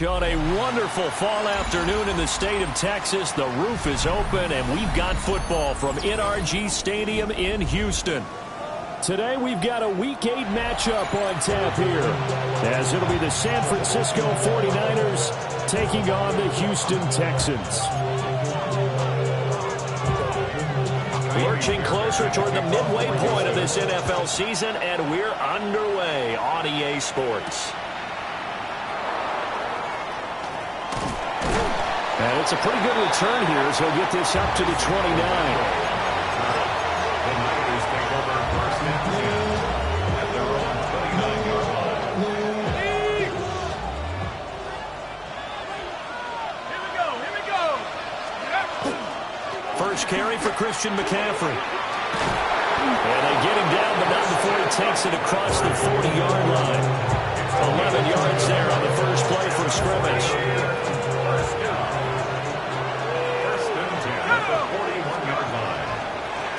On a wonderful fall afternoon in the state of Texas, the roof is open, and we've got football from NRG Stadium in Houston. Today, we've got a Week 8 matchup on tap here, as it'll be the San Francisco 49ers taking on the Houston Texans. Lurching closer toward the midway point of this NFL season, and we're underway on EA Sports. And it's a pretty good return here as he'll get this up to the 29. The Niners take over first and 10 at their own 29-yard line. Here we go. First carry for Christian McCaffrey. And they get him down, but not before he takes it across the 40-yard line. 11 yards there on the first play from scrimmage.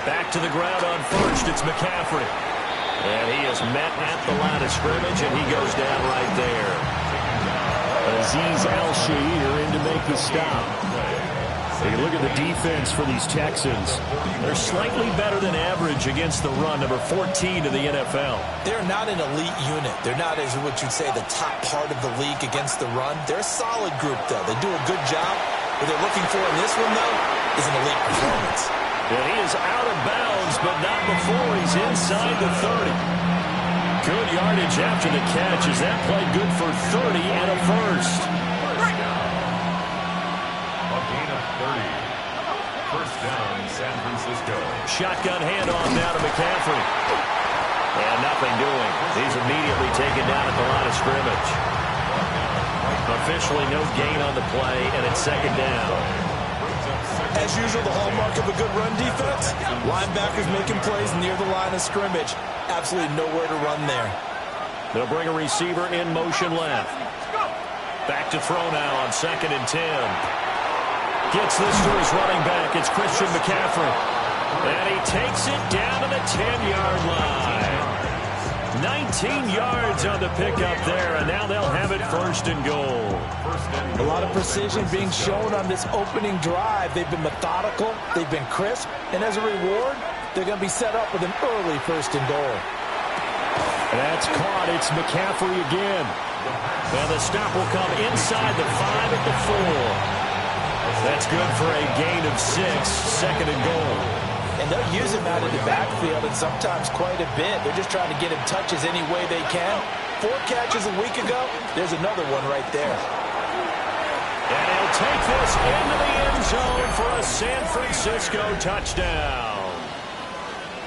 Back to the ground on first. It's McCaffrey. And he is met at the line of scrimmage, and he goes down right there. Azeez Al-Shaair in to make the stop. Take a look at the defense for these Texans. They're slightly better than average against the run, number 14 in the NFL. They're not an elite unit. They're not, as what you'd say, the top part of the league against the run. They're a solid group, though. They do a good job. What they're looking for in this one, though, is an elite performance. And he is out of bounds, but not before he's inside the 30. Good yardage after the catch as that play good for 30 and a first. A gain of 30. First down, San Francisco. Shotgun handoff now to McCaffrey. And nothing doing. He's immediately taken down at the line of scrimmage. Officially no gain on the play, and it's second down. As usual, the hallmark of a good run defense, linebackers making plays near the line of scrimmage. Absolutely nowhere to run there. They'll bring a receiver in motion left. Back to throw now on 2nd and 10. Gets this to his running back. It's Christian McCaffrey. And he takes it down to the 10-yard line. 19 yards on the pickup there, and now they'll have it first and goal. A lot of precision being shown on this opening drive. They've been methodical, they've been crisp, and as a reward, they're going to be set up with an early first and goal. That's caught. It's McCaffrey again. Now the stop will come inside the 5 at the 4. That's good for a gain of 6, 2nd and goal. And they'll use him out in the backfield, and sometimes quite a bit. They're just trying to get him touches any way they can. 4 catches a week ago. There's another one right there. And he'll take this into the end zone for a San Francisco touchdown.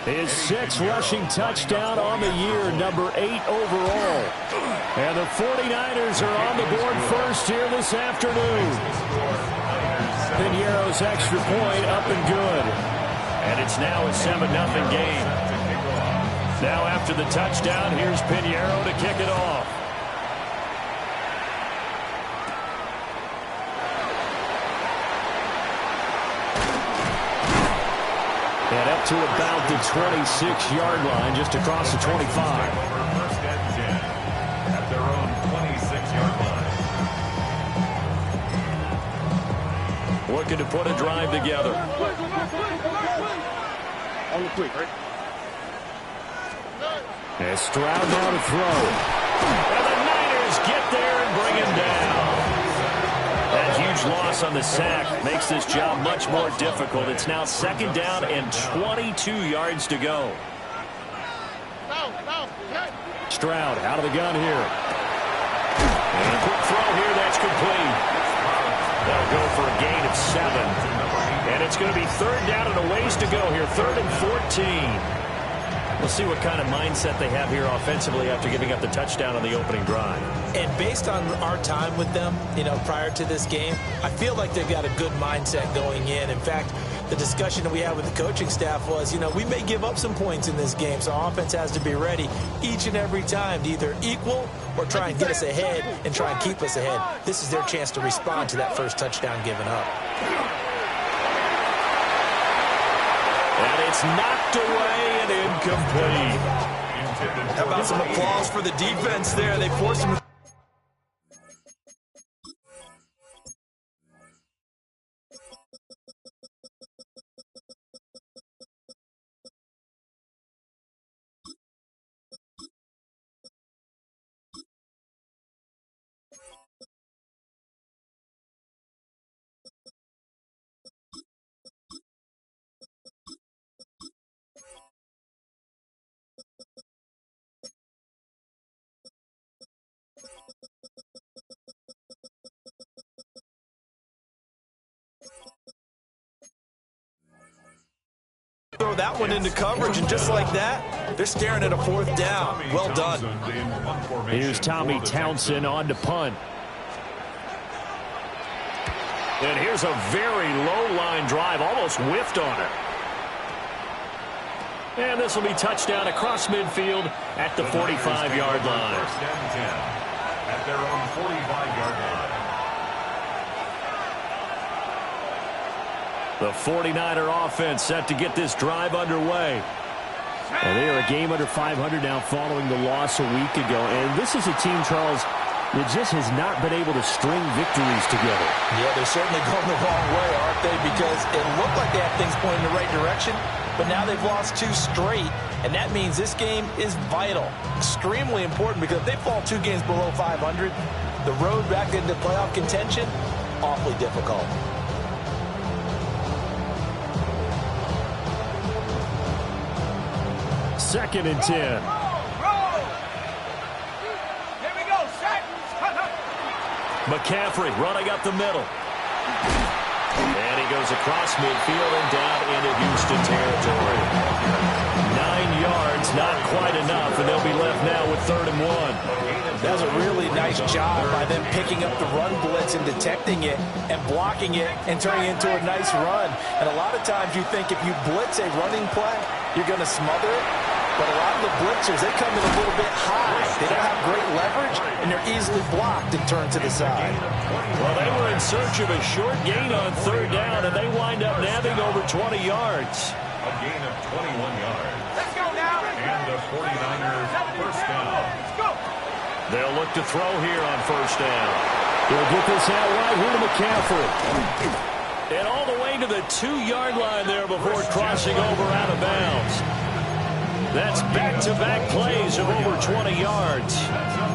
His 6th rushing touchdown on the year, number 8 overall. And the 49ers are on the board first here this afternoon. Pinheiro's extra point up and good. And it's now a 7-0 game. Now after the touchdown, here's Pinheiro to kick it off. And up to about the 26-yard line, just across the 25. First and 10 at their own 26-yard line. Looking to put a drive together. And Stroud now to throw. And the Niners get there and bring him down. That huge loss on the sack makes this job much more difficult. It's now 2nd down and 22 yards to go. Stroud out of the gun here. And a quick throw here, that's complete. That'll go for a gain of 7. And it's going to be 3rd down and a ways to go here. 3rd and 14. We'll see what kind of mindset they have here offensively after giving up the touchdown on the opening drive. And based on our time with them, prior to this game, I feel like they've got a good mindset going in. In fact, the discussion that we had with the coaching staff was, we may give up some points in this game, so our offense has to be ready each and every time to either equal or try and get us ahead and try and keep us ahead. This is their chance to respond to that first touchdown given up. And it's knocked away and incomplete. How about some applause for the defense there? They forced him. that one into coverage, and just like that, they're staring at a fourth down. Well done. Here's Tommy Townsend on to punt. And here's a very low line drive, almost whiffed on it. And this will be touchdown across midfield at the 45-yard line. First and 10 at their own 45-yard line. The 49er offense set to get this drive underway. And they are a game under 500 now following the loss a week ago. And this is a team, Charles, that just has not been able to string victories together. Yeah, they're certainly going the wrong way, aren't they? Because it looked like they had things pointing in the right direction, but now they've lost 2 straight, and that means this game is vital, extremely important, because if they fall 2 games below 500, the road back into playoff contention, awfully difficult. Second and 10. McCaffrey running up the middle. And he goes across midfield and down into Houston territory. 9 yards, not quite enough, and they'll be left now with 3rd and 1. That's a really nice job by them picking up the run blitz and detecting it and blocking it and turning it into a nice run. And a lot of times you think if you blitz a running play, you're going to smother it. But a lot of the blitzers, they come in a little bit high. They don't have great leverage, and they're easily blocked and turned to the side. Well, they were in search of a short gain on 3rd down, and they wind up nabbing over 20 yards. A gain of 21 yards. Let's go now. And the 49ers first down. Let's go. They'll look to throw here on 1st down. They'll get this out right here to McCaffrey. And all the way to the 2-yard line there before crossing over out of bounds. That's back-to-back plays of over 20 yards.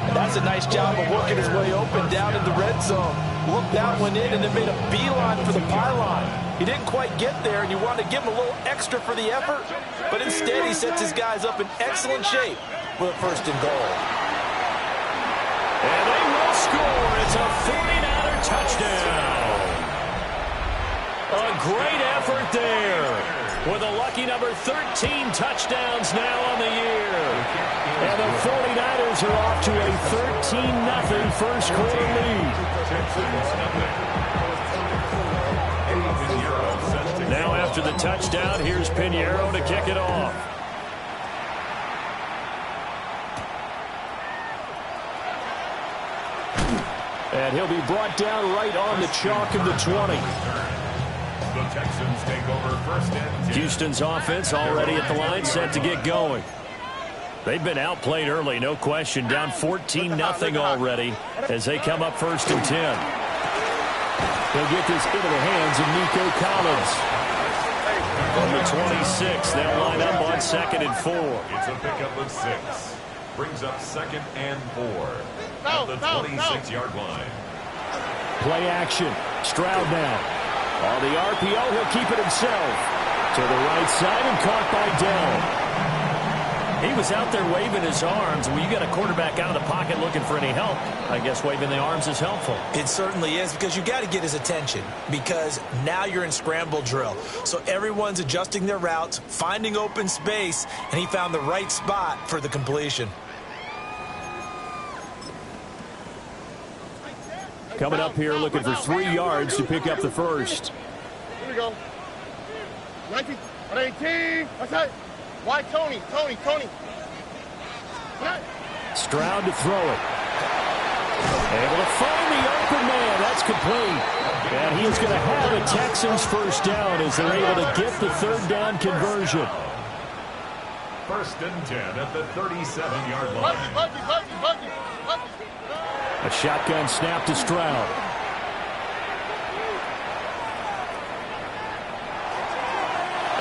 And that's a nice job of working his way open down in the red zone. Looked that one in and then made a beeline for the pylon. He didn't quite get there, and you want to give him a little extra for the effort, but instead he sets his guys up in excellent shape with a 1st and goal. And they will score. It's a 49er touchdown. A great effort there. With a lucky number 13 touchdowns now on the year. And the 49ers are off to a 13-0 first quarter lead. Now after the touchdown, here's Pinheiro to kick it off. And he'll be brought down right on the chalk of the 20. The Texans take over 1st and 10. Houston's offense already at the line, set to get going. They've been outplayed early, no question. Down 14-0 already as they come up 1st and 10. They'll get this into the hands of Nico Collins. From the 26, they'll line up on 2nd and 4. It's a pickup of 6. Brings up 2nd and 4 at the 26-yard line. Play action. Stroud now. On the RPO, he'll keep it himself. To the right side and caught by Dell. He was out there waving his arms. When you got a quarterback out of the pocket looking for any help, I guess waving the arms is helpful. It certainly is, because you got to get his attention, because now you're in scramble drill. So everyone's adjusting their routes, finding open space, and he found the right spot for the completion. Coming up here looking for 3 yards to pick up the first. Here we go. 19, 118. What's that? Why Tony? Stroud to throw it. Able to find the open man. That's complete. And he is going to have a Texans first down as they're able to get the 3rd down conversion. 1st and 10 at the 37-yard line. A shotgun snap to Stroud.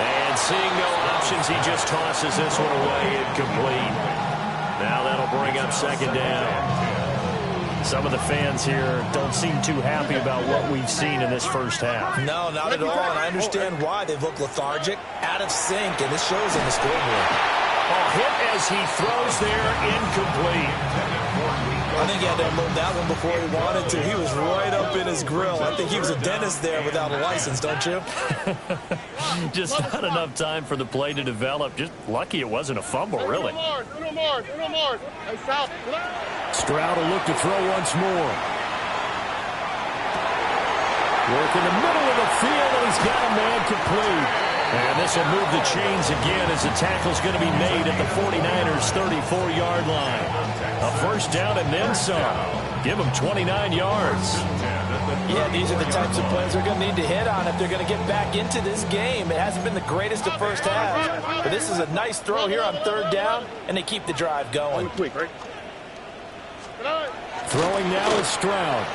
And seeing no options, he just tosses this one away incomplete. Now that'll bring up 2nd down. Some of the fans here don't seem too happy about what we've seen in this first half. No, not at all, and I understand why. They've looked lethargic, out of sync, and this shows on the scoreboard. A hit as he throws there, incomplete. I think he had to unload that one before he wanted to. He was right up in his grill. I think he was a dentist there without a license, don't you? Just not enough time for the play to develop. Just lucky it wasn't a fumble, really. Stroud will look to throw once more. Work in the middle of the field, and he's got a man complete. And this will move the chains again as the tackle's going to be made at the 49ers' 34-yard line. A first down and then some. Give them 29 yards. Yeah, these are the types of plays they're going to need to hit on if they're going to get back into this game. It hasn't been the greatest of first half, but this is a nice throw here on third down, and they keep the drive going. Throwing now is Stroud.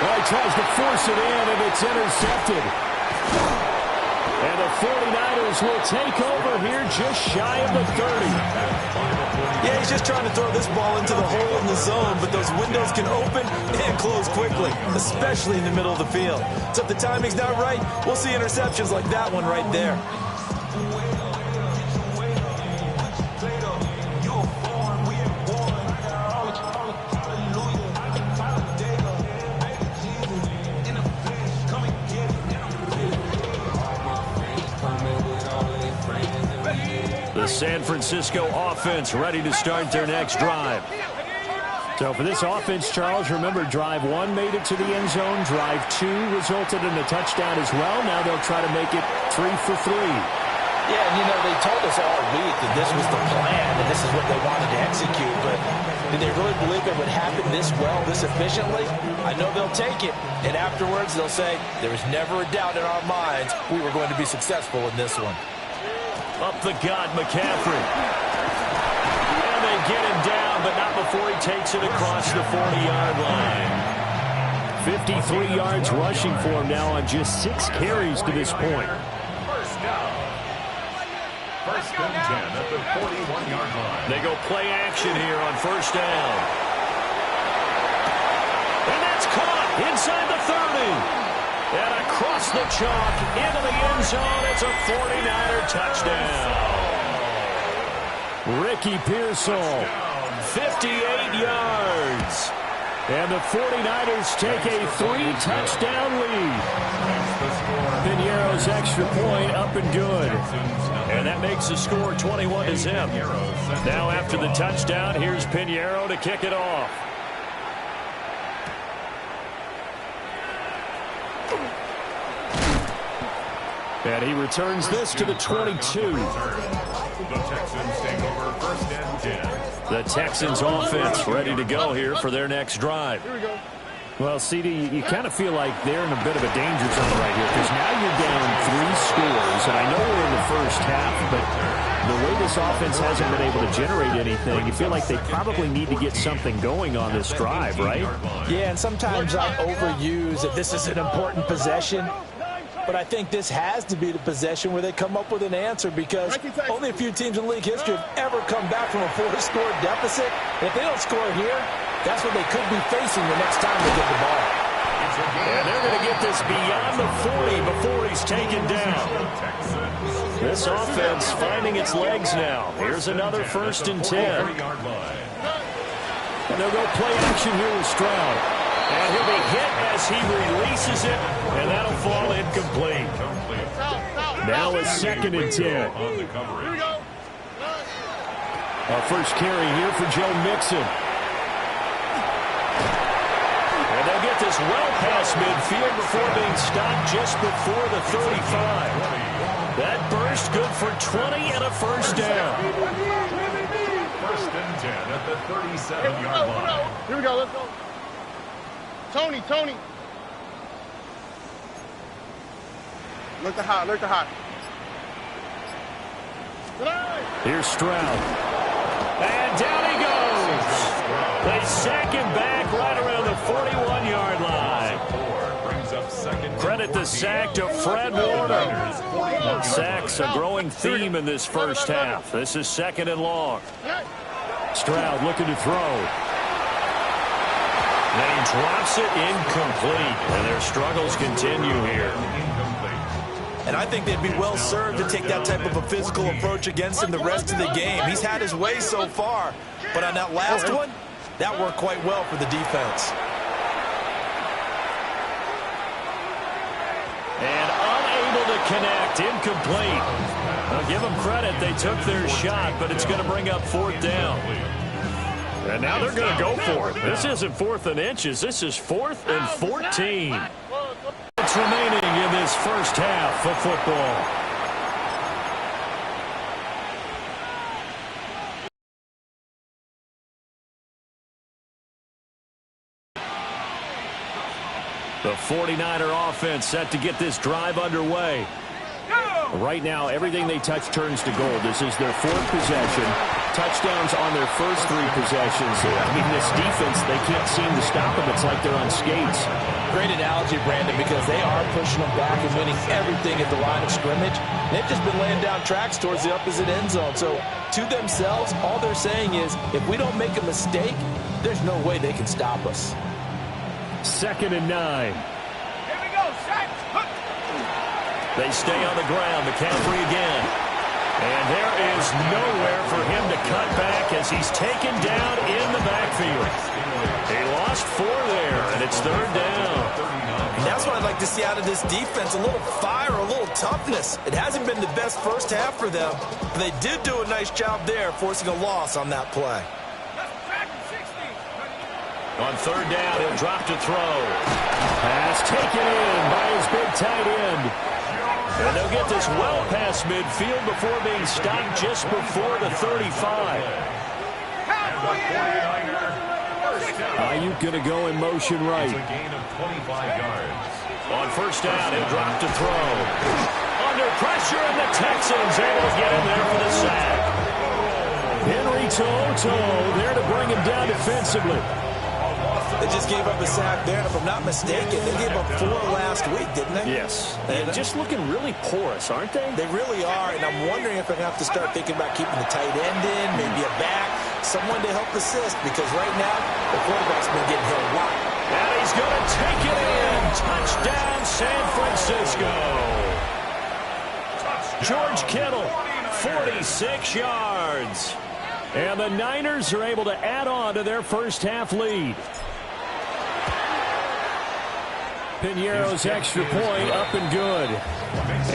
Well, he tries to force it in, and it's intercepted. And the 49ers will take over here just shy of the 30. Yeah, he's just trying to throw this ball into the hole in the zone, but those windows can open and close quickly, especially in the middle of the field. So if the timing's not right, we'll see interceptions like that one right there. The San Francisco offense ready to start their next drive. So for this offense, Charles, remember drive 1 made it to the end zone. Drive 2 resulted in a touchdown as well. Now they'll try to make it 3 for 3. Yeah, and you know, they told us all week that this was the plan and this is what they wanted to execute, but did they really believe it would happen this well, this efficiently? I know they'll take it, and afterwards they'll say, there was never a doubt in our minds we were going to be successful in this one. Up the gut, McCaffrey. And they get him down, but not before he takes it across the 40-yard line. 53 yards rushing for him now on just 6 carries to this point. First and 10 at the 41-yard line. They go play action here on first down. And that's caught inside the 30. And across the chalk into the end zone. It's a 49er touchdown. Ricky Pearsall, 58 yards. And the 49ers take a 3-touchdown lead. Piñeiro's extra point up and good. And that makes the score 21-0. Now after the touchdown, here's Piñeiro to kick it off. And he returns this to the 22. The Texans take over first and 10. The Texans offense ready to go here for their next drive. Here we go. Well, CD, you kind of feel like they're in a bit of a danger zone right here because now you're down 3 scores. And I know we're in the first half, but the way this offense hasn't been able to generate anything, you feel like they probably need to get something going on this drive, right? Yeah, and sometimes I overuse that this is an important possession. But I think this has to be the possession where they come up with an answer because only a few teams in league history have ever come back from a 4-score deficit. And if they don't score here, that's what they could be facing the next time they get the ball. And they're going to get this beyond the 40 before he's taken down. This offense finding its legs now. Here's another first and 10. And they'll go play action here with Stroud. And he'll be hit as he releases it, and that'll fall incomplete. Now it's 2nd and 10. Our first carry here for Joe Mixon. And they'll get this well past midfield before being stopped just before the 35. That burst good for 20 and a first down. First and 10 at the 37-yard line. Here we go, let's go. Tony. Look to hot. Here's Stroud. And down he goes. They sack him back right around the 41-yard line. Credit the sack to Fred Warner. Sacks a growing theme in this first half. This is 2nd and long. Stroud looking to throw. And he drops it incomplete. And their struggles continue here. And I think they'd be well served to take that type of a physical approach against him the rest of the game. He's had his way so far. But on that last one, That worked quite well for the defense. And unable to connect, incomplete. I'll give them credit, they took their shot, but it's going to bring up 4th down. And now they're going to go for it. This isn't 4th and inches, this is 4th and 14. It's remaining in this first half of football. The 49er offense set to get this drive underway. Right now, everything they touch turns to gold. This is their 4th possession. Touchdowns on their first 3 possessions. I mean, this defense, they can't seem to stop them. It's like they're on skates. Great analogy, Brandon, because they are pushing them back and winning everything at the line of scrimmage. They've just been laying down tracks towards the opposite end zone. So, to themselves, all they're saying is, if we don't make a mistake, there's no way they can stop us. 2nd and 9. Here we go, Shaq. They stay on the ground. McCaffrey again. And there is nowhere for him to cut back as he's taken down in the backfield. He lost 4 there, and it's 3rd down. And that's what I'd like to see out of this defense, a little fire, a little toughness. It hasn't been the best first half for them, but they did do a nice job there, forcing a loss on that play. On 3rd down, he'll drop to throw. Pass taken in by his big tight end. And they'll get this well past midfield before being stopped just before the 35. Ayuk going to go in motion right. It's a gain of 25 yards. On 1st down, he'll drop to throw. Under pressure, and the Texans able to get him there for the sack. Henry Toto there to bring him down defensively. They just gave up a sack there, and if I'm not mistaken, they gave up 4 last week, didn't they? Yes. And just looking really porous, aren't they? They really are, and I'm wondering if they're going to have to start thinking about keeping the tight end in, maybe a back, someone to help assist, because right now, the quarterback's been getting hit a lot. And he's going to take it in. Touchdown, San Francisco. George Kittle, 46 yards. And the Niners are able to add on to their first half lead. Piñeiro's extra point up and good.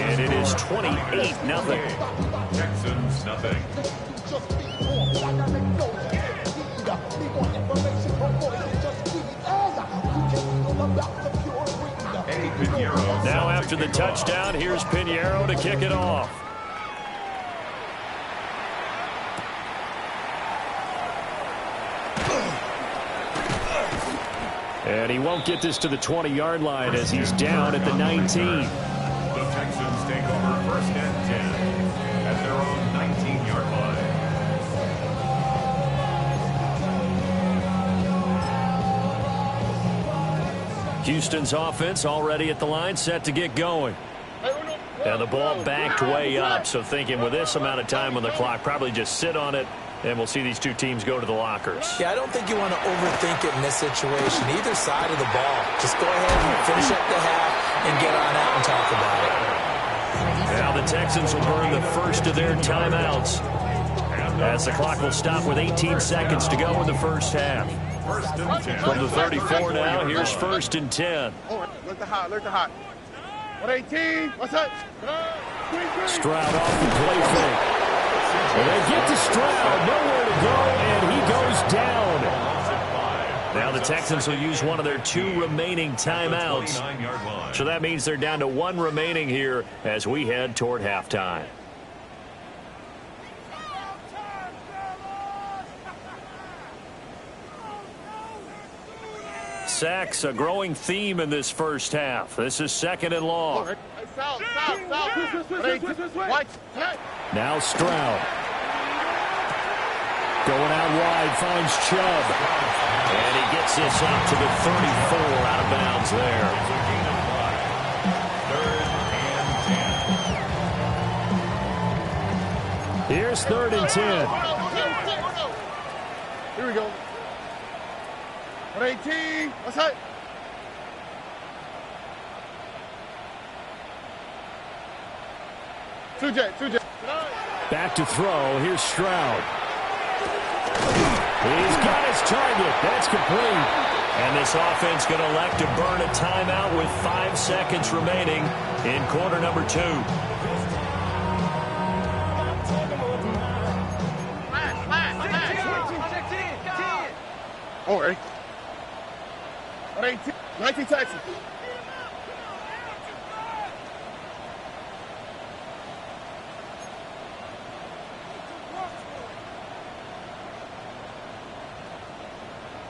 And it is 28-0. Texans nothing. Now after the touchdown, here's Piñeiro to kick it off. And he won't get this to the 20-yard line as he's down at the 19. The Texans take over 1st and 10 at their own 19-yard line. Houston's offense already at the line, set to get going. And the ball backed way up, so thinking with this amount of time on the clock, probably just sit on it, and we'll see these two teams go to the lockers. Yeah, I don't think you want to overthink it in this situation, either side of the ball. Just go ahead and finish up the half and get on out and talk about it. Now the Texans will burn the first of their timeouts as the clock will stop with 18 seconds to go in the first half. 1st and 10. From the 34 now, here's 1st and 10. Look the hot, look the hot. 118, what's up? Stroud off the play fake. And they get to Stroud, nowhere to go, and he goes down. Now the Texans will use one of their 2 remaining timeouts. So that means they're down to 1 remaining here as we head toward halftime. Sacks, a growing theme in this first half. This is 2nd and long. Now Stroud. Going out wide, finds Chubb. And he gets this up to the 34, out of bounds there. 3rd and 10. Here's 3rd and 10. Here we go. 118, what's up? Two J. Back to throw. Here's Stroud. He's got his target. That's complete. And this offense going to elect to burn a timeout with 5 seconds remaining in quarter number 2. All right. 19 Texans.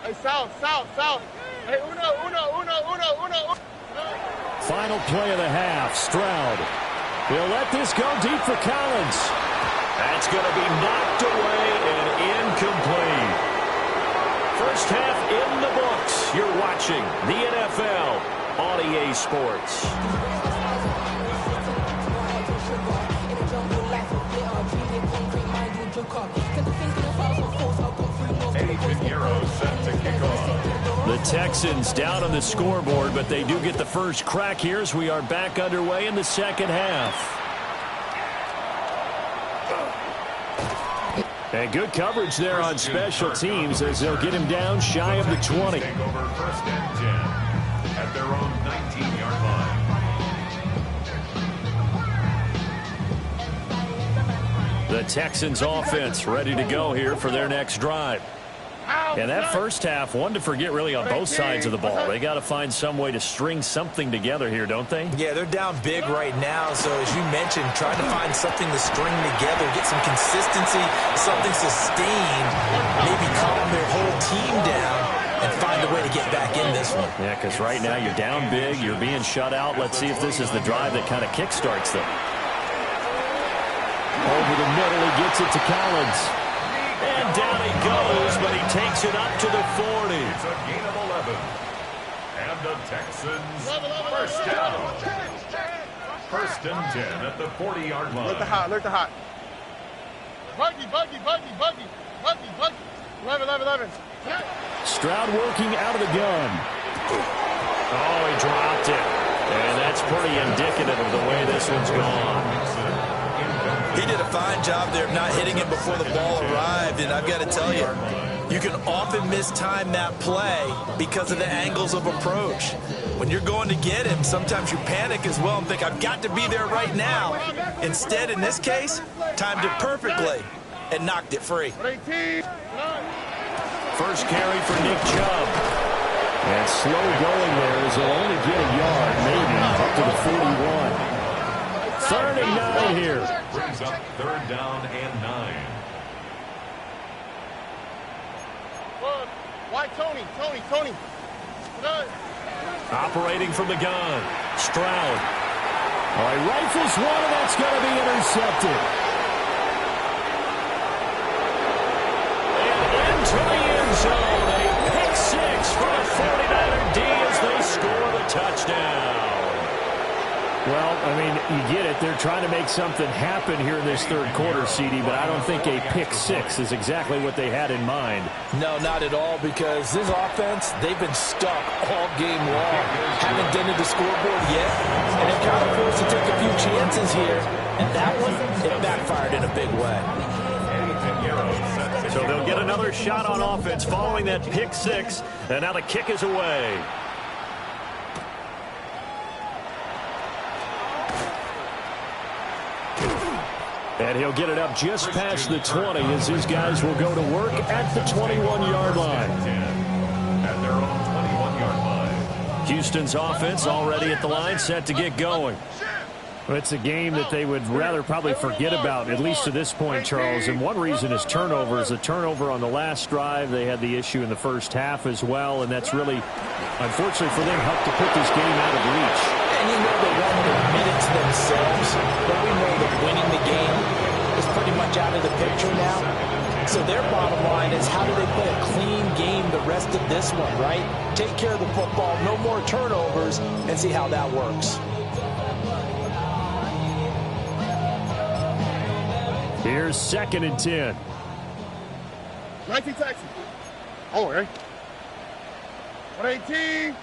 Hey, south. Hey, uno. Final play of the half. Stroud. He'll let this go deep for Collins. That's going to be knocked away and incomplete. First half in the books. You're watching the NFL on EA Sports. Set to kick off. The Texans down on the scoreboard, but they do get the first crack here as we are back underway in the second half. And good coverage there on special teams as they'll get him down shy of the 20. Take over first and 10 at their own 19-yard line. The Texans offense ready to go here for their next drive. And that first half, one to forget really on both sides of the ball. They got to find some way to string something together here, don't they? Yeah, they're down big right now. So as you mentioned, trying to find something to string together, get some consistency, something sustained, maybe calm their whole team down and find a way to get back in this one. Yeah, because right now you're down big, you're being shut out. Let's see if this is the drive that kind of kickstarts them. Over the middle, he gets it to Collins. And down he goes, but he takes it up to the 40. It's a gain of 11. And the Texans first down. First and 10 at the 40-yard line. Look the hot. Buggy. 11. Stroud working out of the gun. Oh, he dropped it. And that's pretty indicative of the way this one's gone. He did a fine job there of not hitting it before the ball arrived, and I've got to tell you, you can often mistime that play because of the angles of approach. When you're going to get him, sometimes you panic as well and think, I've got to be there right now. Instead, in this case, timed it perfectly and knocked it free. First carry for Nick Chubb. And slow going there as he'll only get a yard, maybe, up to the 41. 3rd and 9 here. Brings up 3rd down and 9. Why Tony? Operating from the gun. Stroud. All right, rifles one, and that's going to be intercepted. And into the end zone. A pick 6 for the 49er D as they score the touchdown. Well, I mean, you get it. They're trying to make something happen here in this 3rd quarter, CD, but I don't think a pick 6 is exactly what they had in mind. No, not at all, because this offense, they've been stuck all game long. Haven't dented the scoreboard yet, and they're kind of forced to take a few chances here. And that one, it backfired in a big way. So they'll get another shot on offense following that pick 6, and now the kick is away. And he'll get it up just past the 20 as these guys will go to work at the 21-yard line. At their own 21-yard line. Houston's offense already at the line, set to get going. Well, it's a game that they would rather probably forget about, at least to this point, Charles. And one reason is turnovers. A turnover on the last drive. They had the issue in the first half as well, and that's really, unfortunately for them, helped to put this game out of reach. And you know they want to admit it to themselves, but we know that winning the game is pretty much out of the picture now. So their bottom line is, how do they play a clean game the rest of this one, right? Take care of the football, no more turnovers, and see how that works. Here's 2nd and 10. 19 Texans. Oh, right. 118.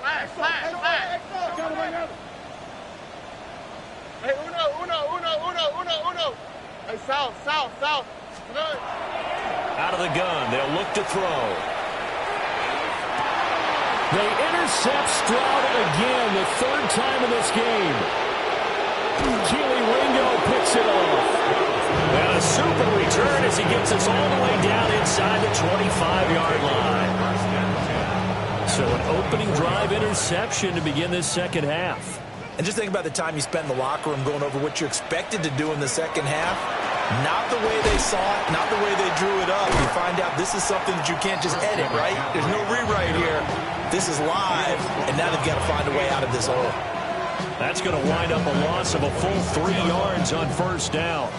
Flash. Hey, uno. Hey, south. Out of the gun, they'll look to throw. They intercept Stroud again, the third time in this game. Keely Ringo picks it off. And a super return as he gets us all the way down inside the 25-yard line. So an opening drive interception to begin this second half. And just think about the time you spend in the locker room going over what you expected to do in the second half. Not the way they saw it, not the way they drew it up. You find out this is something that you can't just edit, right? There's no rewrite here. This is live, and now they've got to find a way out of this hole. That's going to wind up a loss of a full 3 yards on first down.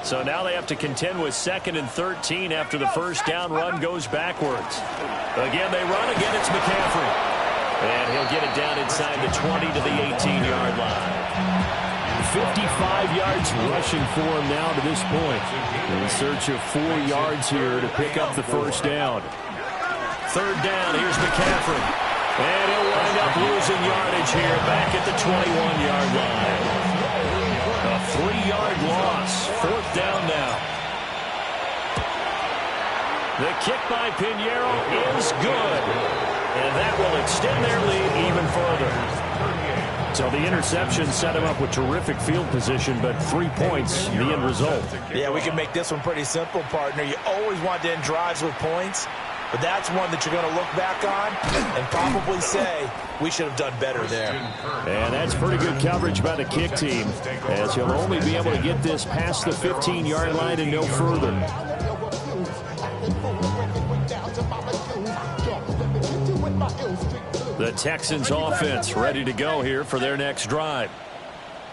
So now they have to contend with 2nd and 13 after the first down run goes backwards. Again, they run. Again, it's McCaffrey. And he'll get it down inside the 20 to the 18-yard line. 55 yards rushing for him now to this point. In search of 4 yards here to pick up the first down. Third down, here's McCaffrey. And he'll wind up losing yardage here back at the 21-yard line. A 3-yard loss. 4th down now. The kick by Pinheiro is good. And that will extend their lead even further. So the interception set him up with terrific field position, but 3 points, the end result. Yeah, we can make this one pretty simple, partner. You always want to end drives with points, but that's one that you're going to look back on and probably say, we should have done better there. And that's pretty good coverage by the kick team, as he'll only be able to get this past the 15-yard line and no further. The Texans offense ready to go here for their next drive.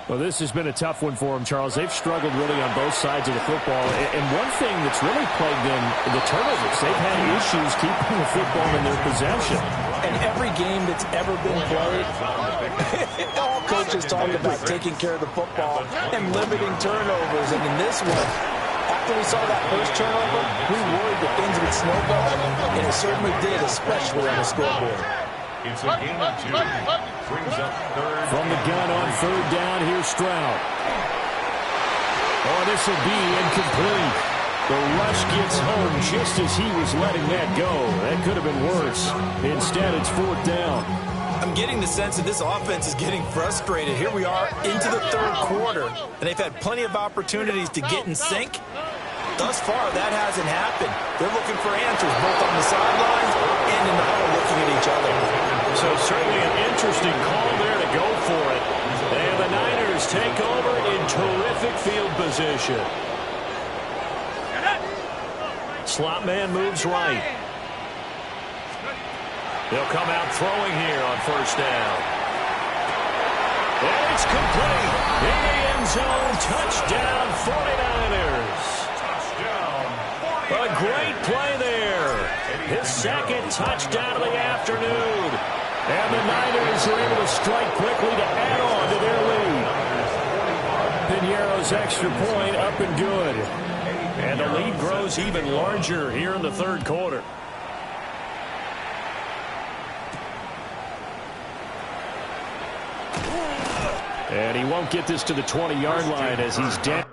Well, this has been a tough one for them, Charles. They've struggled really on both sides of the football. And one thing that's really plagued them, the turnovers. They've had issues keeping the football in their possession. And every game that's ever been played, all coaches talk about taking care of the football and limiting turnovers. And in this one, after we saw that first turnover, we worried that things would snowball, and it certainly did, especially on the scoreboard. It's a gain of 2. Brings up third. From the gun on third down, here's Stroud. Oh, this will be incomplete. The rush gets home just as he was letting that go. That could have been worse. Instead, it's 4th down. I'm getting the sense that this offense is getting frustrated. Here we are into the third quarter, and they've had plenty of opportunities to get in sync. Thus far, that hasn't happened. They're looking for answers both on the sidelines and in the huddle looking at each other. So certainly an interesting call there to go for it. And the Niners take over in terrific field position. Slot man moves right. They'll come out throwing here on first down. And it's complete. In the end zone, touchdown 49ers. A great play there. His second touchdown of the afternoon. And the Niners are able to strike quickly to add on to their lead. Pinheiro's extra point up and good. And the lead grows even larger here in the third quarter. And he won't get this to the 20-yard line as he's down.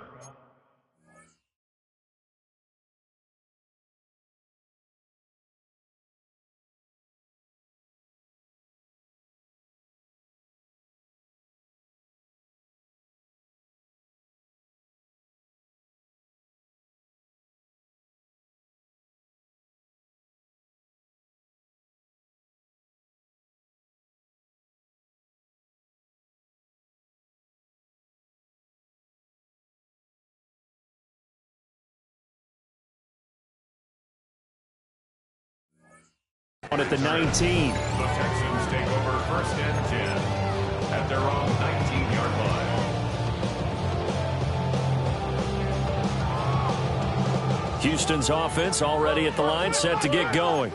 At the 19. The Texans take over 1st and 10 at their own 19-yard line. Houston's offense already at the line, set to get going.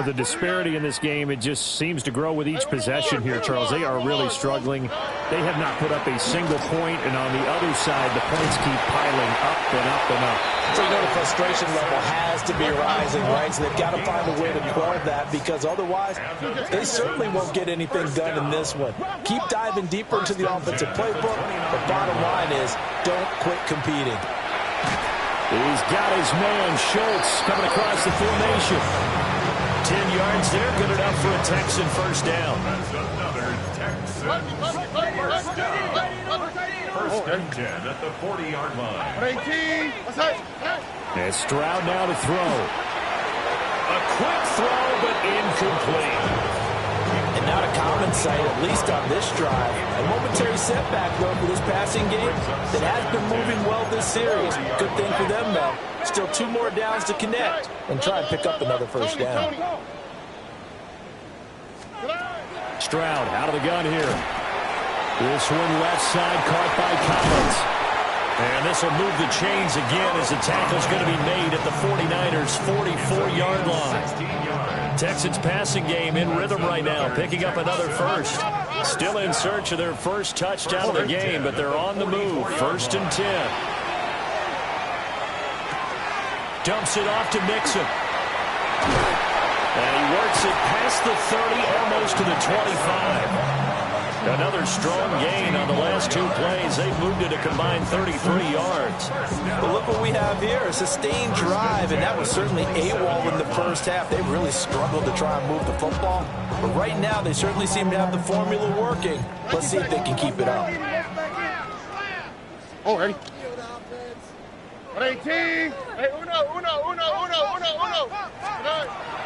The disparity in this game, it just seems to grow with each possession here, Charles. They are really struggling. They have not put up a single point, and on the other side, the points keep piling up and up and up. So you know the frustration level has to be rising, right? So they've got to find a way to quell that, because otherwise they certainly won't get anything done in this one. Keep diving deeper into the offensive playbook. The bottom line is don't quit competing. He's got his man, Schultz, coming across the formation. 10 yards there, good enough for a Texan first down. That's another Texan first down. First and 10 at the 40-yard line. 18. What's that? And Stroud now to throw. A quick throw, but incomplete. And not a common sight, at least on this drive. A momentary setback, though, for this passing game that has been moving well this series. Good thing for them, though. Still 2 more downs to connect and try and pick up another first down. Stroud out of the gun here. This one left side caught by Collins. And this will move the chains again as the tackle's going to be made at the 49ers' 44-yard line. Texans passing game in rhythm right now, picking up another first. Still in search of their first touchdown of the game, but they're on the move. First and 10. Dumps it off to Mixon. And he works it past the 30, almost to the 25. Another strong gain on the last 2 plays. They've moved it a combined 33 yards. But look what we have here, a sustained drive, and that was certainly AWOL in the first half. They really struggled to try and move the football. But right now, they certainly seem to have the formula working. Let's see if they can keep it up. Oh, ready? 18. Hey, uno.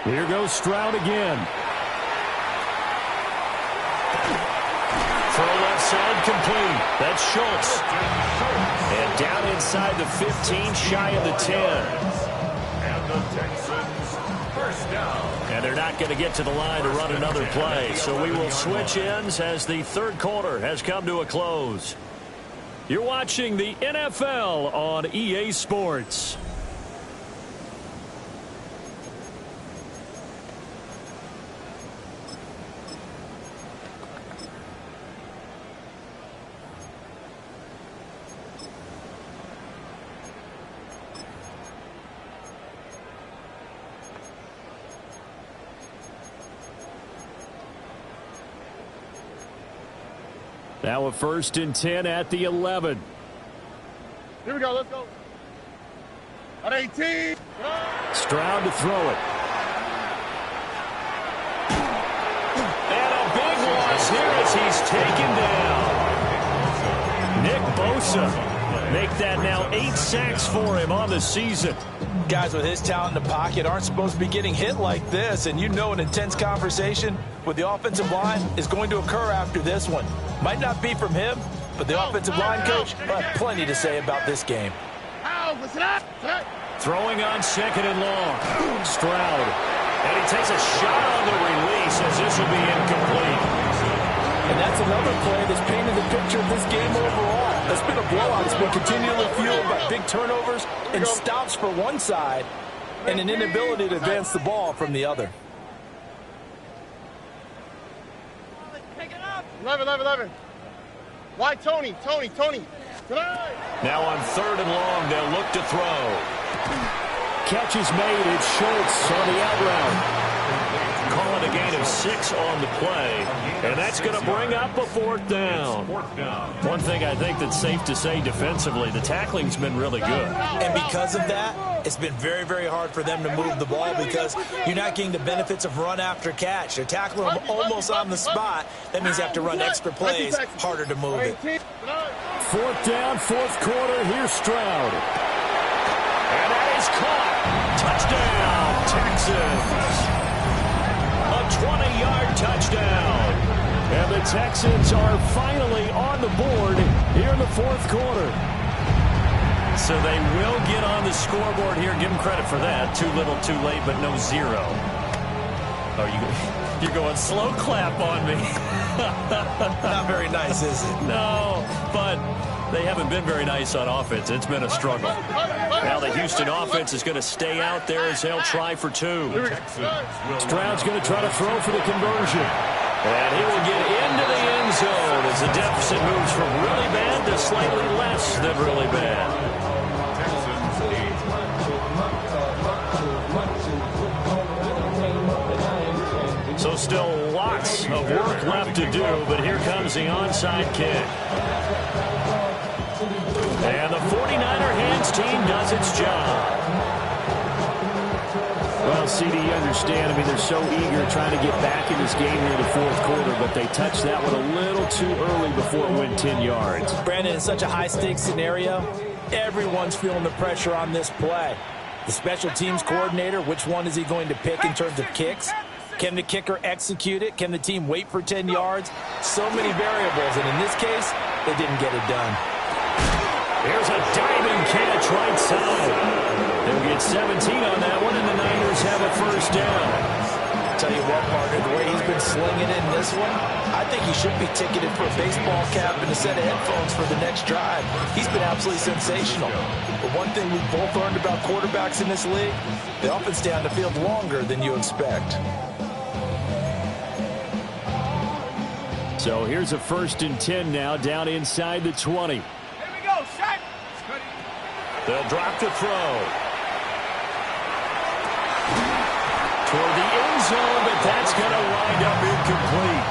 Here goes Stroud again. Throw left side complete. That's Schultz. And down inside the 15, shy of the 10. And the Texans first down. And they're not going to get to the line to run another play. So we will switch ends as the third quarter has come to a close. You're watching the NFL on EA Sports. Now a first and 10 at the 11. Here we go. Let's go. At 18. Stroud to throw it. And a big loss here as he's taken down. Nick Bosa. Make that now 8 sacks for him on the season. Guys with his talent in the pocket aren't supposed to be getting hit like this, and you know an intense conversation with the offensive line is going to occur after this one. Might not be from him, but the offensive line coach will have plenty to say about this game. Throwing on second and long. Stroud. And he takes a shot on the release as this will be incomplete. And that's another play that's painted the picture of this game overall. It's been a blowout. It's been continually fueled by big turnovers and stops for one side and an inability to advance the ball from the other. 11. Why Tony? Now on third and long, they'll look to throw. Catch is made. It's Schultz on the out route. Calling a gain of 6 on the play, and that's going to bring up a 4th down. One thing I think that's safe to say defensively, the tackling's been really good. And because of that, it's been very, very hard for them to move the ball because you're not getting the benefits of run after catch. They're tackling them almost on the spot. That means they have to run extra plays, harder to move it. 4th down, 4th quarter. Here's Stroud. And that is caught. Touchdown, Texans. A 20-yard touchdown. And the Texans are finally on the board here in the 4th quarter. So they will get on the scoreboard here. Give them credit for that. Too little, too late, but no 0. Oh, you're going slow clap on me. Not very nice, is it? No, but they haven't been very nice on offense. It's been a struggle. Now the Houston offense is going to stay out there as they'll try for 2. Stroud's going to try to throw for the conversion. And he will get into the end zone as the deficit moves from really bad to slightly less than really bad. So still lots of work left to do, but here comes the onside kick. And the 49er hands team does its job. Well, CD, you understand. I mean, they're so eager trying to get back in this game here in the fourth quarter, but they touched that one a little too early before it went 10 yards. Brandon, in such a high-stakes scenario, everyone's feeling the pressure on this play. The special teams coordinator, which one is he going to pick in terms of kicks? Can the kicker execute it? Can the team wait for 10 yards? So many variables, and in this case, they didn't get it done. Here's a diving catch right side. They'll get 17 on that one, and the Niners have a first down. Tell you what, partner, the way he's been slinging in this one, I think he should be ticketed for a baseball cap and a set of headphones for the next drive. He's been absolutely sensational. But one thing we've both learned about quarterbacks in this league, they often stay on the field longer than you expect. So here's a 1st and 10 now, down inside the 20. Here we go, shot. They'll drop to throw. Toward the end zone, but that's going to wind up incomplete.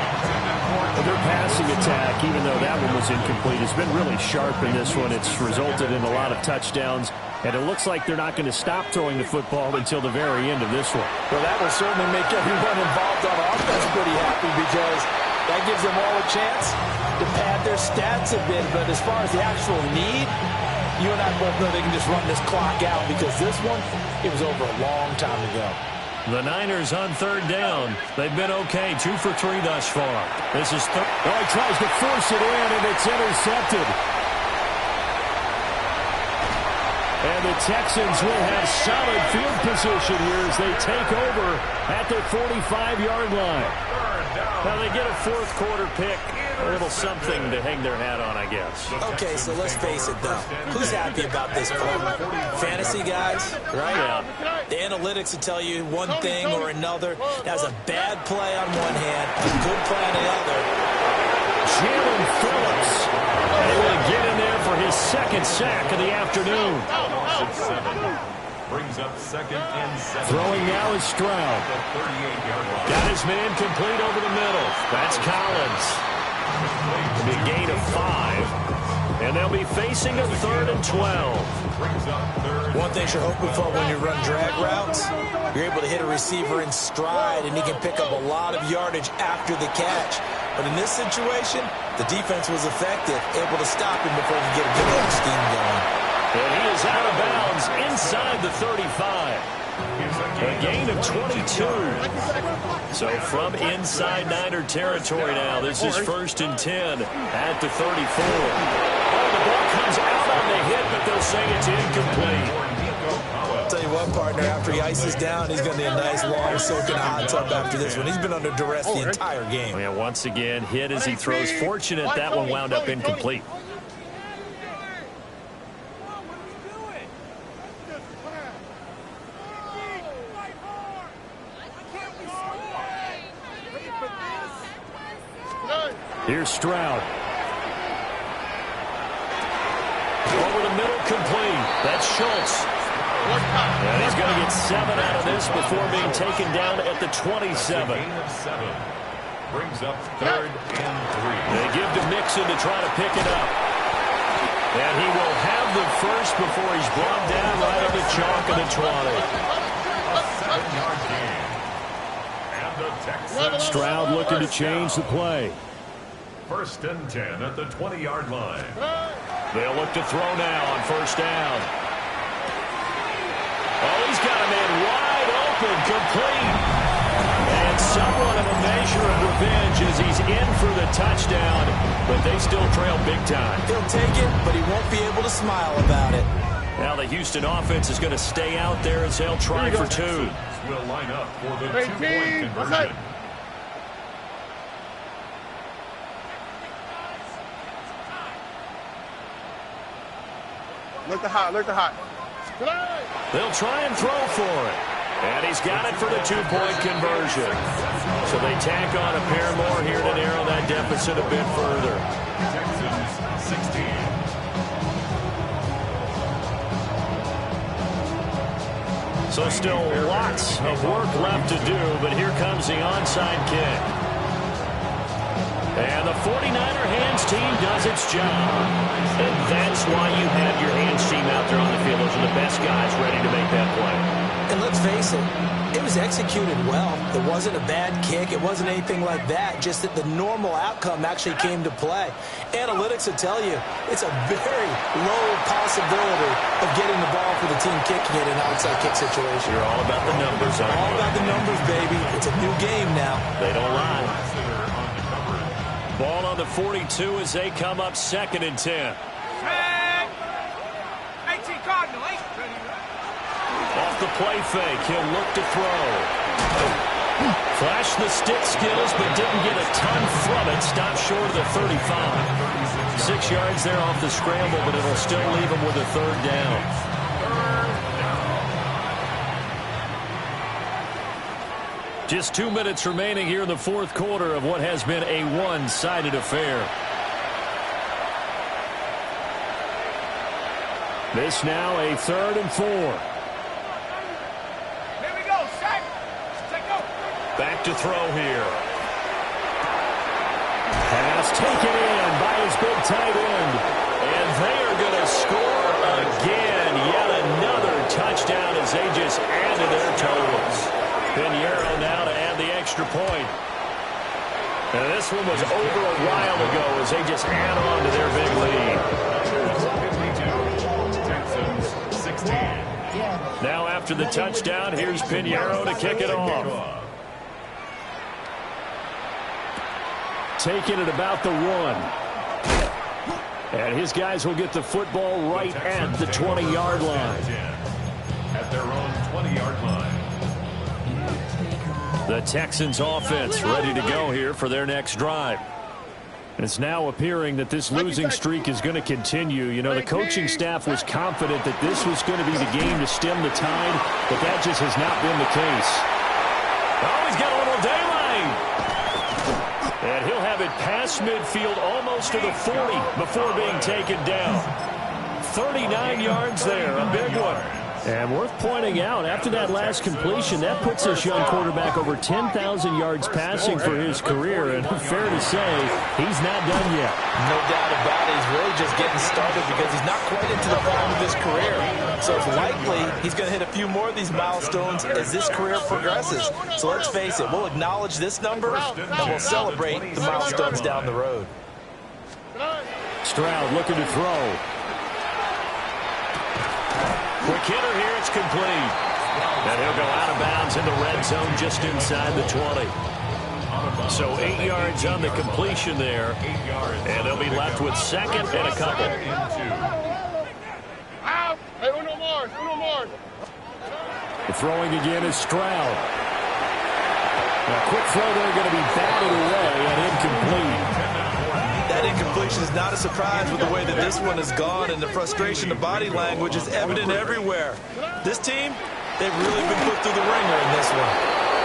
Their passing attack, even though that one was incomplete, has been really sharp in this one. It's resulted in a lot of touchdowns, and it looks like they're not going to stop throwing the football until the very end of this one. Well, that will certainly make everyone involved on offense pretty happy because that gives them all a chance to pad their stats a bit. But as far as the actual need, you and I both know they can just run this clock out because this one, it was over a long time ago. The Niners on 3rd down. They've been okay, 2 for 3 thus far. This is third. Oh, he tries to force it in, and it's intercepted. And the Texans will have solid field position here as they take over at their 45-yard line. Now they get a 4th quarter pick. A little something to hang their hat on, I guess. Okay, so let's face it, though. Who's happy about this play? Fantasy guys, right? Yeah. The analytics will tell you one thing or another. That's a bad play on one hand, a good play on the other. Jalen Phillips able to get in there for his 2nd sack of the afternoon. Brings up 2nd and 7. Throwing now is Stroud. Got his man complete over the middle. That's Collins. Be a gain of 5. And they'll be facing a 3rd and 12. One thing you're hoping for when you run drag routes, you're able to hit a receiver in stride, and he can pick up a lot of yardage after the catch. But in this situation, the defense was effective, able to stop him before he could get a big old steam going. And he is out of bounds inside the 35. A gain of 22. So from inside Niner territory now, this is 1st and 10 at the 34. Oh, the ball comes out on the hit, but they'll say it's incomplete. I'll tell you what, partner, after he ices down, he's going to need a nice long soak in a hot tub after this one. He's been under duress the entire game. Oh, yeah, once again, hit as he throws. Fortunate that one wound up incomplete. Here's Stroud. Over the middle, complete. That's Schultz. And he's going to get 7 out of this before being taken down at the 27. Gain of 7. Brings up 3rd and 3. They give to Mixon to try to pick it up. And he will have the first before he's brought down right on the chalk of the 20. A 7-yard gain. And the Texans. Stroud looking to change the play. 1st and 10 at the 20-yard line. They'll look to throw now on 1st down. Oh, he's got a man wide open, complete. And somewhat of a measure of revenge as he's in for the touchdown, but they still trail big time. He'll take it, but he won't be able to smile about it. Now the Houston offense is going to stay out there as they'll try for 2. Will line up for the 2-point conversion. Look the hot, look the hot. They'll try and throw for it. And he's got it for the 2-point conversion. So they tack on a pair more here to narrow that deficit a bit further. Texans 16. So still lots of work left to do, but here comes the onside kick. And the 49er hands team does its job. And that's why you have your hands team out there on the field. Those are the best guys ready to make that play. And let's face it, it was executed well. It wasn't a bad kick. It wasn't anything like that. Just that the normal outcome actually came to play. Analytics will tell you it's a very low possibility of getting the ball for the team kicking it in an outside kick situation. You're all about the numbers, aren't you? All about the numbers, baby. It's a new game now. They don't lie. Ball on the 42 as they come up 2nd and 10. 18 Cardinal, 8. Off the play fake, he'll look to throw. Flashed the stick skills, but didn't get a ton from it. Stopped short of the 35. 6 yards there off the scramble, but it'll still leave him with a 3rd down. Just 2 minutes remaining here in the 4th quarter of what has been a one-sided affair. This now a 3rd and 4. Here we go, Shaq. Take go. Back to throw here. Pass taken in by his big tight end. And they are going to score again. Yet another touchdown as they just add to their totals. Pinheiro now to add the extra point. And this one was over a while ago as they just add on to their big lead. Texans 16. Now after the touchdown, here's Pinheiro to kick it off. Taking it about the 1. And his guys will get the football right at the 20-yard line. At their own 20-yard line. The Texans offense ready to go here for their next drive. It's now appearing that this losing streak is going to continue. You know, the coaching staff was confident that this was going to be the game to stem the tide, but that just has not been the case. Oh, he's got a little daylight. And he'll have it past midfield almost to the 40 before being taken down. 39 yards there, a big one. And worth pointing out, after that last completion, that puts this young quarterback over 10,000 yards passing for his career. And fair to say, he's not done yet. No doubt about it. He's really just getting started because he's not quite into the prime of his career. So it's likely he's going to hit a few more of these milestones as this career progresses. So let's face it, we'll acknowledge this number and we'll celebrate the milestones down the road. Stroud looking to throw. Quick hitter here, it's complete. And he'll go out of bounds in the red zone just inside the 20. So 8 yards on the completion there. And they'll be left with 2nd and a couple. Out. Hey, uno more. The throwing again is Stroud. A quick throw there going to be batted away and incomplete. That incompletion is not a surprise with the way that this one has gone, and the frustration, the body language is evident everywhere. This team, they've really been put through the ringer in this one.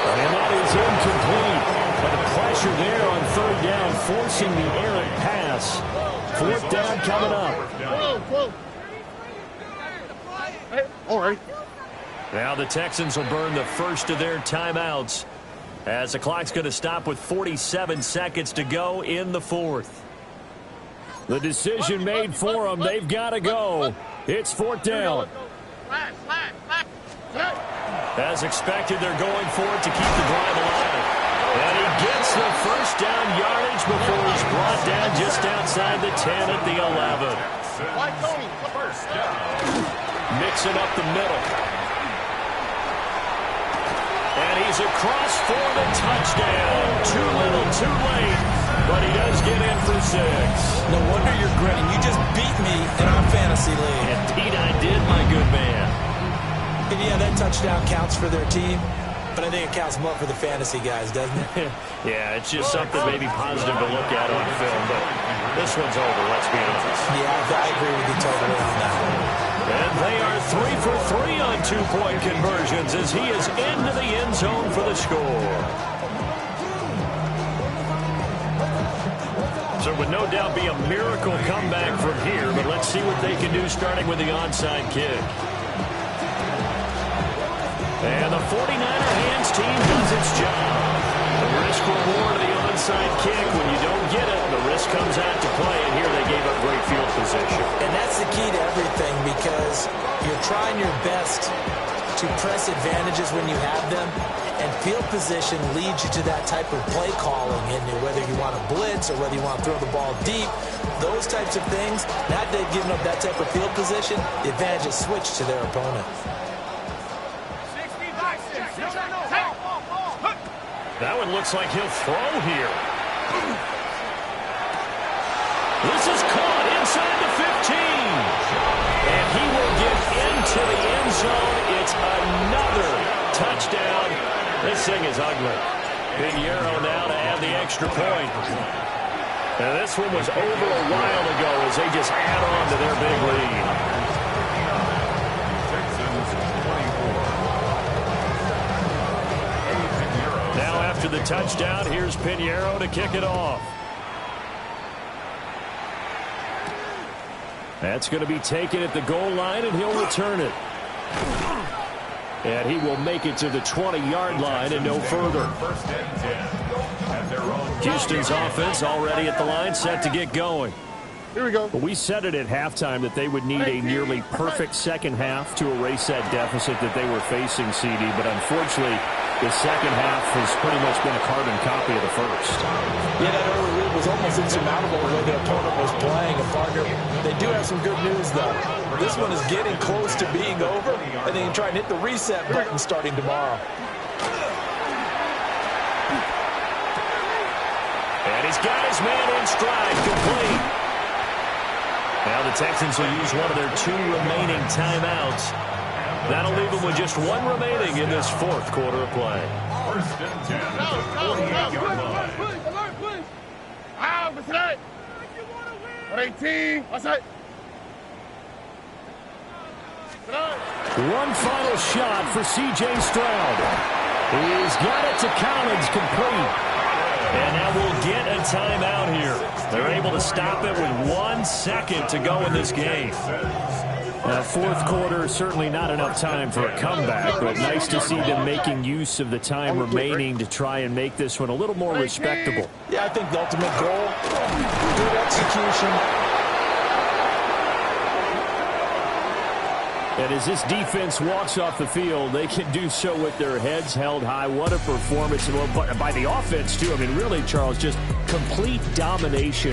And that is incomplete. But the pressure there on 3rd down, forcing the errant pass. 4th down coming up. Hey, all right. Now the Texans will burn the first of their timeouts as the clock's going to stop with 47 seconds to go in the 4th. The decision made for them. They've got to go. It's 4th down. As expected, they're going for it to keep the drive alive. And he gets the first down yardage before he's brought down just outside the 10 at the 11. Mixing up the middle. And he's across for the touchdown. Too little, too late. But he does get in for 6. No wonder you're grinning. You just beat me in our fantasy league. Indeed I did, my good man. And yeah, that touchdown counts for their team, but I think it counts more for the fantasy guys, doesn't it? Yeah, it's just something maybe positive to look at on film, but this one's over, let's be honest. Yeah, I agree with you totally on that one. And they are 3 for 3 on 2-point conversions as he is into the end zone for the score. So it would no doubt be a miracle comeback from here, but let's see what they can do starting with the onside kick. And the 49er hands team does its job. The risk reward of the onside kick, when you don't get to press advantages when you have them, and field position leads you to that type of play calling, and whether you want to blitz or whether you want to throw the ball deep, those types of things. Now they've given up that type of field position, the advantage is switched to their opponent. That one looks like he'll throw here. This is caught inside the 15. And he will get into the end zone. It's another touchdown. This thing is ugly. Pinheiro now to add the extra point. Now this one was over a while ago as they just add on to their big lead. Now after the touchdown, here's Pinheiro to kick it off. That's going to be taken at the goal line, and he'll return it. And he will make it to the 20-yard line and no further. Houston's offense already at the line, set to get going. Here we go. Well, we said it at halftime that they would need a nearly perfect second half to erase that deficit that they were facing, CD. But unfortunately, the second half has pretty much been a carbon copy of the first. Yeah, that early lead was almost insurmountable the way the opponent was playing. And partner, they do have some good news, though. This one is getting close to being over, and they can try and hit the reset button starting tomorrow. And he's got his man in stride, complete. Now the Texans will use one of their 2 remaining timeouts. That'll leave them with just 1 remaining in this 4th quarter of play. First and 10 at the 48-yard line. Out, Mr. 18. Outside. One final shot for C.J. Stroud. He's got it to Collins, complete. And now we'll get a timeout here. They're able to stop it with 1 second to go in this game. 4th quarter, certainly not enough time for a comeback, but nice to see them making use of the time remaining to try and make this one a little more respectable. Yeah, I think the ultimate goal, good execution. And as this defense walks off the field, they can do so with their heads held high. What a performance by the offense, too. I mean, really, Charles, just complete domination.